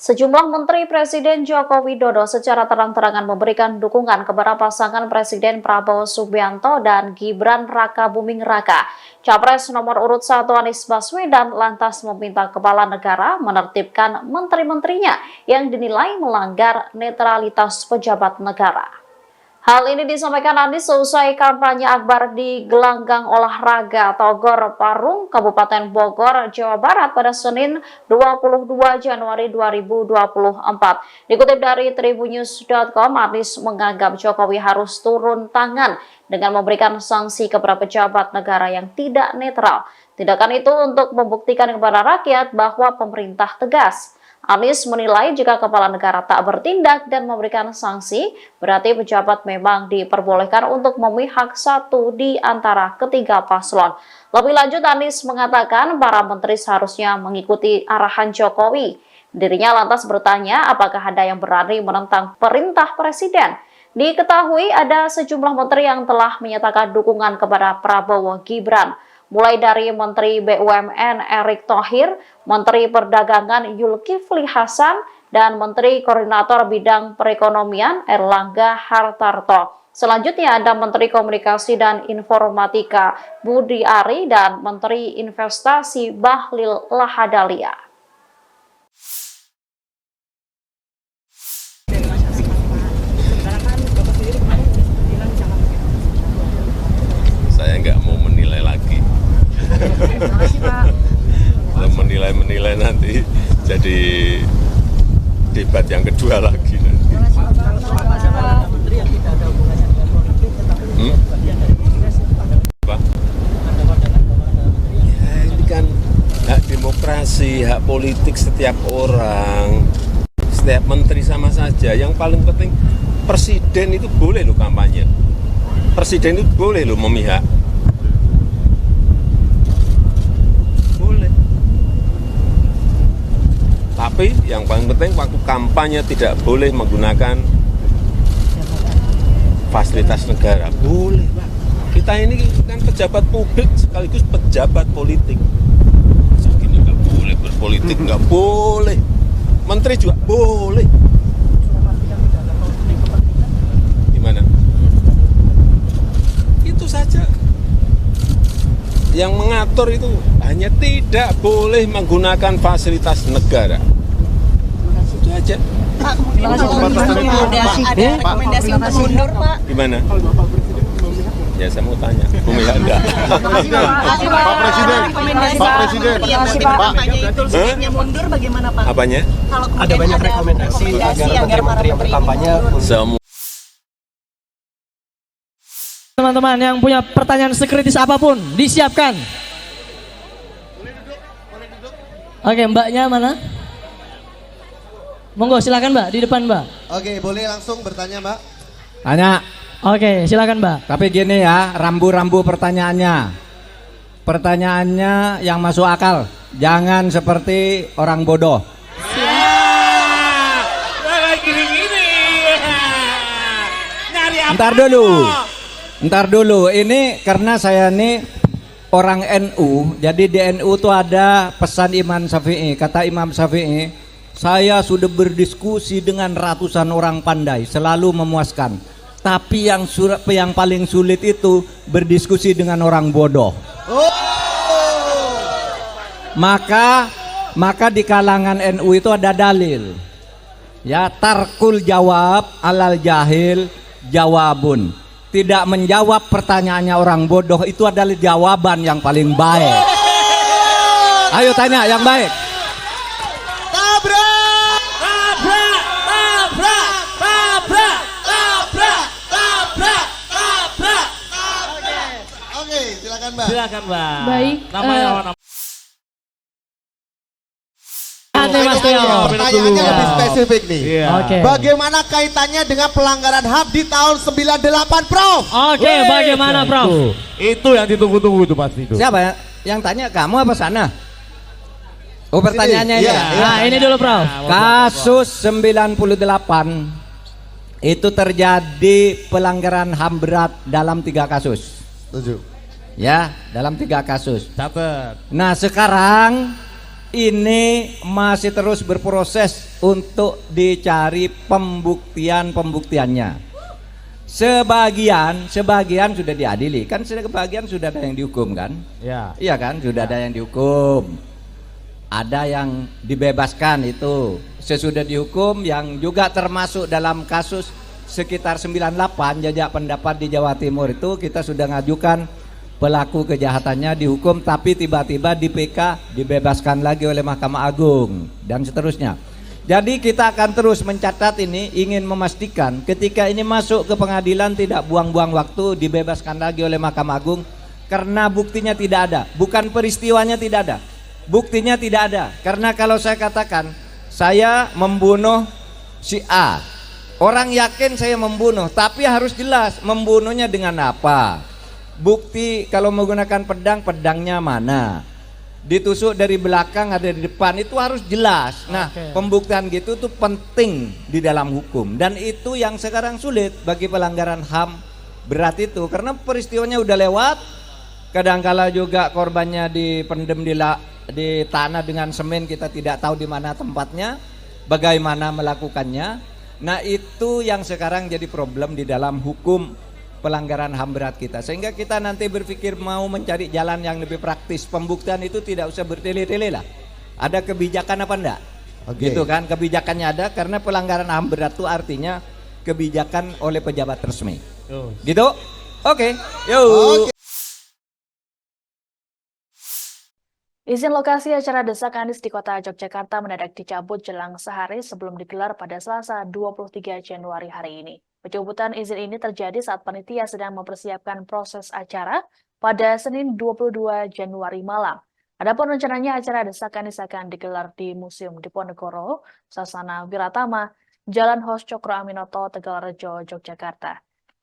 Sejumlah Menteri Presiden Joko Widodo secara terang-terangan memberikan dukungan kepada pasangan Presiden Prabowo Subianto dan Gibran Rakabuming Raka. Capres nomor urut 1 Anies Baswedan lantas meminta kepala negara menertibkan menteri-menterinya yang dinilai melanggar netralitas pejabat negara. Hal ini disampaikan Anies seusai kampanye akbar di gelanggang olahraga Togor Parung, Kabupaten Bogor, Jawa Barat pada Senin 22 Januari 2024. Dikutip dari tribunnews.com, Anies menganggap Jokowi harus turun tangan dengan memberikan sanksi kepada pejabat negara yang tidak netral. Tindakan itu untuk membuktikan kepada rakyat bahwa pemerintah tegas. Anies menilai jika kepala negara tak bertindak dan memberikan sanksi, berarti pejabat memang diperbolehkan untuk memihak satu di antara ketiga paslon. Lebih lanjut, Anies mengatakan para menteri seharusnya mengikuti arahan Jokowi. Dirinya lantas bertanya apakah ada yang berani menentang perintah presiden. Diketahui ada sejumlah menteri yang telah menyatakan dukungan kepada Prabowo Gibran. Mulai dari Menteri BUMN Erick Thohir, Menteri Perdagangan Zulkifli Hasan, dan Menteri Koordinator Bidang Perekonomian Erlangga Hartarto. Selanjutnya ada Menteri Komunikasi dan Informatika Budi Ari dan Menteri Investasi Bahlil Lahadalia. Saya nggak mau menilai lagi. Kalau menilai nanti jadi debat yang kedua lagi nanti. Apa? Ya, ini kan hak demokrasi, hak politik setiap orang, setiap menteri sama saja. Yang paling penting presiden itu boleh loh kampanye, presiden itu boleh loh memihak. Tapi yang paling penting waktu kampanye tidak boleh menggunakan fasilitas negara. Boleh, Pak. Kita ini kan pejabat publik sekaligus pejabat politik. Segini nggak boleh berpolitik, nggak boleh. Menteri juga boleh. Gimana? Itu saja. Yang mengatur itu hanya tidak boleh menggunakan fasilitas negara. Itu aja. Pak, ada rekomendasi untuk mundur, Pak. Gimana? Ya saya mau tanya. Ya enggak. Pak Presiden, yang kampanye itu sebaiknya mundur bagaimana, Pak? Apanya? Kalau ada banyak rekomendasi agar menteri yang berkampanye Semua. Teman-teman yang punya pertanyaan sekritis apapun disiapkan. Oke, mbaknya mana? Monggo silakan mbak, di depan mbak. Oke, boleh langsung bertanya mbak. Tanya. Oke, silakan mbak. Tapi gini ya, rambu-rambu pertanyaannya. Pertanyaannya yang masuk akal. Jangan seperti orang bodoh. Ntar dulu, ini karena saya ini orang NU, jadi di NU itu ada pesan Imam Syafi'i. Kata Imam Syafi'i, saya sudah berdiskusi dengan ratusan orang pandai, selalu memuaskan. Tapi yang paling sulit itu berdiskusi dengan orang bodoh. Maka di kalangan NU itu ada dalil. Ya, tarkul jawab alal jahil jawabun. Tidak menjawab pertanyaannya orang bodoh itu adalah jawaban yang paling baik. Ayo tanya yang baik. Tabrak! Tabrak! Tabrak! Tabrak! Tabrak! Tabrak! Tabrak! Oke, silakan mbak. Silakan mbak. Baik, Namanya Mas Teo. Pertanyaannya lebih spesifik nih. Oke. Bagaimana kaitannya dengan pelanggaran HAM di tahun 98, Prof? Oke, bagaimana Prof? Itu yang ditunggu-tunggu itu pasti itu. Siapa ya? Yang tanya kamu apa sana? Oh, pertanyaannya ini. Iya. Nah, ini dulu Prof. Kasus 98 itu terjadi pelanggaran HAM berat dalam 3 kasus. Setuju. Ya, dalam 3 kasus. Catat. Nah, sekarang ini masih terus berproses untuk dicari pembuktiannya. Sebagian sudah diadili, kan sebagian sudah ada yang dihukum kan? Ya. Iya kan, sudah ada yang dihukum. Ada yang dibebaskan itu sesudah dihukum, yang juga termasuk dalam kasus sekitar 98 jajak pendapat di Jawa Timur itu kita sudah ngajukan pelaku kejahatannya dihukum tapi tiba-tiba di PK dibebaskan lagi oleh Mahkamah Agung dan seterusnya. Jadi kita akan terus mencatat ini, ingin memastikan ketika ini masuk ke pengadilan tidak buang-buang waktu, dibebaskan lagi oleh Mahkamah Agung karena buktinya tidak ada, bukan peristiwanya tidak ada, buktinya tidak ada. Karena kalau saya katakan saya membunuh si A, orang yakin saya membunuh, tapi harus jelas membunuhnya dengan apa. Bukti kalau menggunakan pedang, pedangnya mana? Ditusuk dari belakang ada di depan, itu harus jelas. Nah, pembuktian gitu tuh penting di dalam hukum, dan itu yang sekarang sulit bagi pelanggaran HAM berat itu, karena peristiwanya udah lewat. Kadangkala juga korbannya dipendem di tanah dengan semen, kita tidak tahu di mana tempatnya, bagaimana melakukannya. Nah, itu yang sekarang jadi problem di dalam hukum pelanggaran HAM berat kita, sehingga kita nanti berpikir mau mencari jalan yang lebih praktis. Pembuktian itu tidak usah bertele-tele lah, ada kebijakan apa enggak, gitu kan? Kebijakannya ada, karena pelanggaran HAM berat itu artinya kebijakan oleh pejabat resmi, gitu. Oke. Yuk. Izin lokasi acara desak Anies di kota Yogyakarta mendadak dicabut jelang sehari sebelum digelar pada Selasa 23 Januari hari ini. Pencabutan izin ini terjadi saat panitia sedang mempersiapkan proses acara pada Senin 22 Januari malam. Adapun rencananya acara desak Anies akan digelar di Museum Diponegoro, Sasana Wiratama, Jalan Hos Cokro Aminoto, Tegalrejo, Yogyakarta.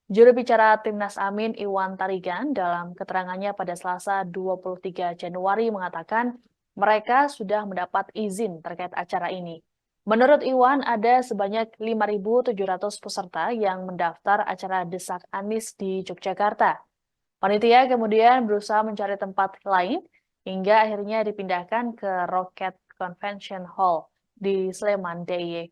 Juru bicara Timnas Amin Iwan Tarigan dalam keterangannya pada Selasa 23 Januari mengatakan mereka sudah mendapat izin terkait acara ini. Menurut Iwan, ada sebanyak 5.700 peserta yang mendaftar acara desak Anies di Yogyakarta. Panitia kemudian berusaha mencari tempat lain hingga akhirnya dipindahkan ke Rocket Convention Hall di Sleman, DIY.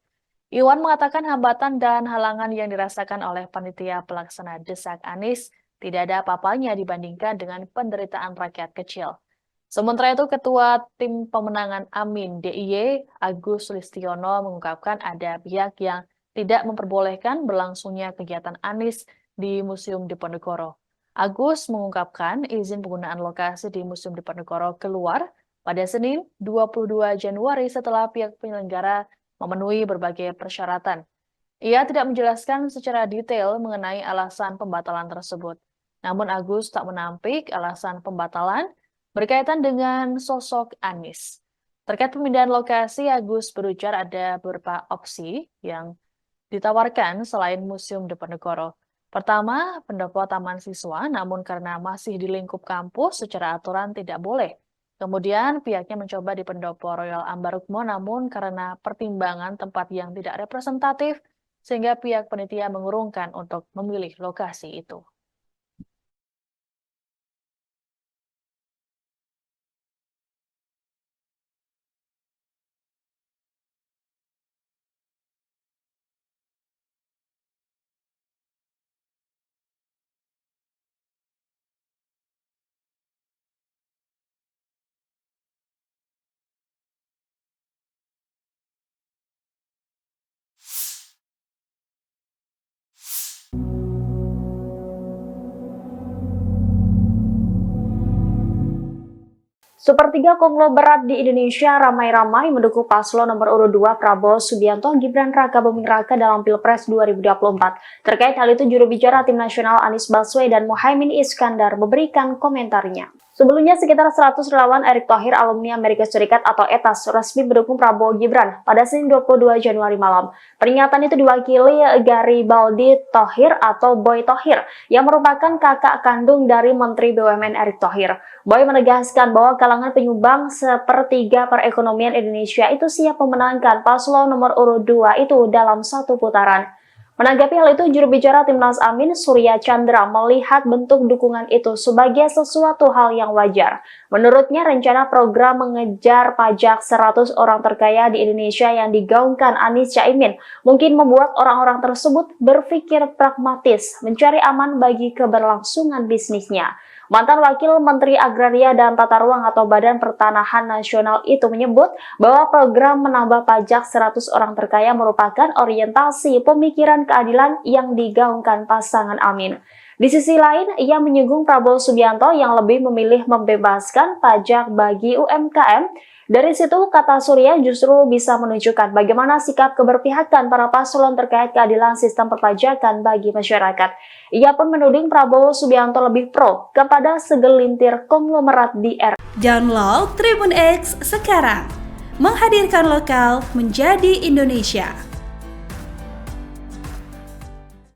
Iwan mengatakan hambatan dan halangan yang dirasakan oleh panitia pelaksana desak Anies tidak ada apa-apanya dibandingkan dengan penderitaan rakyat kecil. Sementara itu, Ketua Tim Pemenangan Amin DIY, Agus Listiono, mengungkapkan ada pihak yang tidak memperbolehkan berlangsungnya kegiatan Anies di Museum Diponegoro. Agus mengungkapkan izin penggunaan lokasi di Museum Diponegoro keluar pada Senin 22 Januari setelah pihak penyelenggara memenuhi berbagai persyaratan. Ia tidak menjelaskan secara detail mengenai alasan pembatalan tersebut. Namun Agus tak menampik alasan pembatalan berkaitan dengan sosok Anies. Terkait pemindahan lokasi, Agus berujar ada beberapa opsi yang ditawarkan selain Museum Diponegoro. Pertama, pendopo taman siswa, namun karena masih di lingkup kampus secara aturan tidak boleh. Kemudian pihaknya mencoba di pendopo Royal Ambarukmo, namun karena pertimbangan tempat yang tidak representatif, sehingga pihak panitia mengurungkan untuk memilih lokasi itu. Sepertiga konglomerat di Indonesia ramai-ramai mendukung paslon nomor urut 2 Prabowo Subianto Gibran Raka Buming Raka dalam Pilpres 2024. Terkait hal itu, juru bicara Tim Nasional Anies Baswedan Muhaimin Iskandar memberikan komentarnya. Sebelumnya, sekitar 100 relawan Erick Thohir alumni Amerika Serikat atau ETAS resmi mendukung Prabowo Gibran pada Senin 22 Januari malam. Peringatan itu diwakili Garibaldi Thohir atau Boy Thohir yang merupakan kakak kandung dari Menteri BUMN Erick Thohir. Boy menegaskan bahwa kalangan penyumbang sepertiga perekonomian Indonesia itu siap memenangkan paslon nomor urut 2 itu dalam satu putaran. Menanggapi hal itu, juru bicara Timnas Amin, Surya Chandra, melihat bentuk dukungan itu sebagai sesuatu hal yang wajar. Menurutnya, rencana program mengejar pajak 100 orang terkaya di Indonesia yang digaungkan Anies Caimin mungkin membuat orang-orang tersebut berpikir pragmatis, mencari aman bagi keberlangsungan bisnisnya. Mantan Wakil Menteri Agraria dan Tata Ruang atau Badan Pertanahan Nasional itu menyebut bahwa program menambah pajak 100 orang terkaya merupakan orientasi pemikiran keadilan yang digaungkan pasangan Amin. Di sisi lain, ia menyinggung Prabowo Subianto yang lebih memilih membebaskan pajak bagi UMKM. Dari situ, kata Surya, justru bisa menunjukkan bagaimana sikap keberpihakan para paslon terkait keadilan sistem perpajakan bagi masyarakat. Ia pun menuding Prabowo Subianto lebih pro kepada segelintir konglomerat di era. Download Tribun X sekarang, menghadirkan lokal menjadi Indonesia.